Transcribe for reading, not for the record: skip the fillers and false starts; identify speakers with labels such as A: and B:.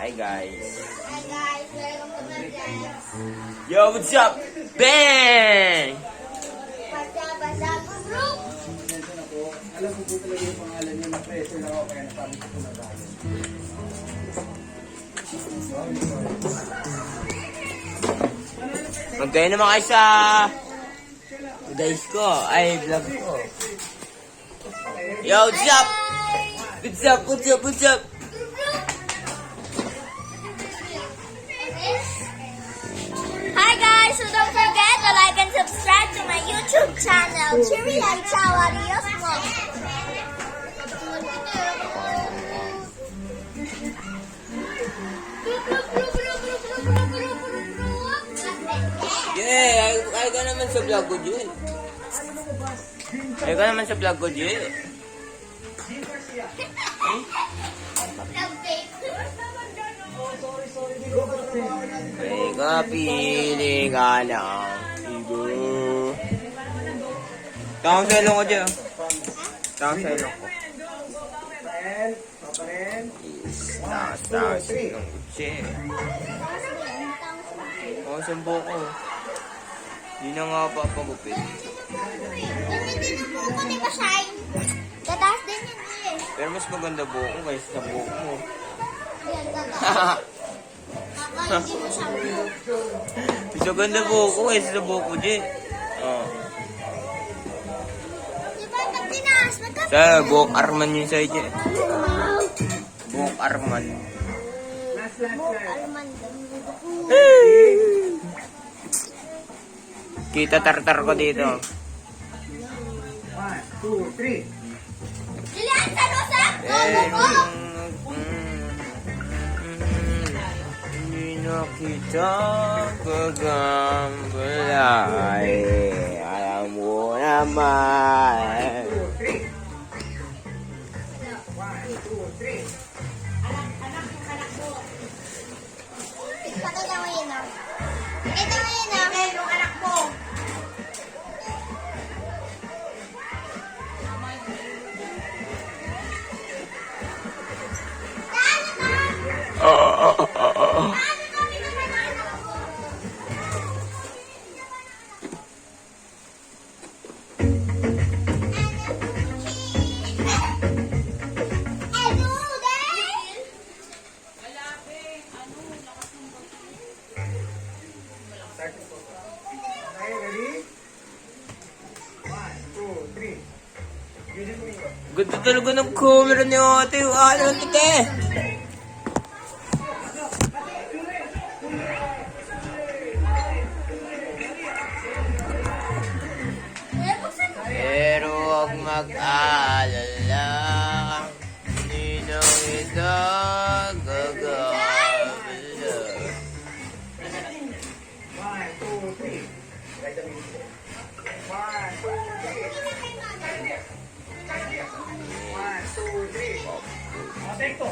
A: Hi guys.
B: Hi guys, welcome to my vlog.
A: Yo, what's up? Bang!
B: Basa-basa po, bro.
C: Alam ko po talaga yung pangalan niya, na-pressure lang ako kaya nasabi ko na tayo.
A: Magkayo naman kayo sa guys ko. Ay, vlog ko. Yo, what's up? What's up? What's up? What's up?
B: Hi guys, so don't forget to like and subscribe to my YouTube channel, Chiri and Chawa Rios Vlog.
A: Yeah, ay ka naman sa vlog ko, Jay. Ay ka naman sa vlog ko, Jay. Ay ka, pili ka ng ibo. Takang sa ilong ko, Jay. Takang sa ilong ko. Takang sa ilong ko, Jay. Oh, sambo ko. Hindi na nga papagupit.
B: Gamitin ang buko ni Basay. Tataas din yan eh.
A: Pero mas maganda buhok ko kaysa sa buhok mo.
B: Yan, tataas. Kaka, hindi mo siya
A: Mas maganda buhok ko kaysa sa buhok mo, Jay. Oh.
B: Di ba pag tinaas, magkapit?
A: Sa buhok Arman yun sa'yo, Jay. Buhok Arman.
B: Buhok almond.
A: Kita tartar ko dito.
C: 1, 2, 3.
B: Julian, sa Rosa!
A: Eh,
B: Go, go, go!
A: Hindi na kita gagambalay. Alam mo naman.
C: 1, 2, 3.
B: Pakita mo yun ah. Pakita mo yun ah. Yung anak mo.
C: Okay, ready? 1, 2, 3. Yun yung
A: Ganda talaga ng camera ni ate. Ano lang kita eh. Pero huwag mag-alala. Hindi na kita gagawin.
C: 1, 2, 3. Right the music. 1, 2, 3. 1, 2, 3. Perfecto.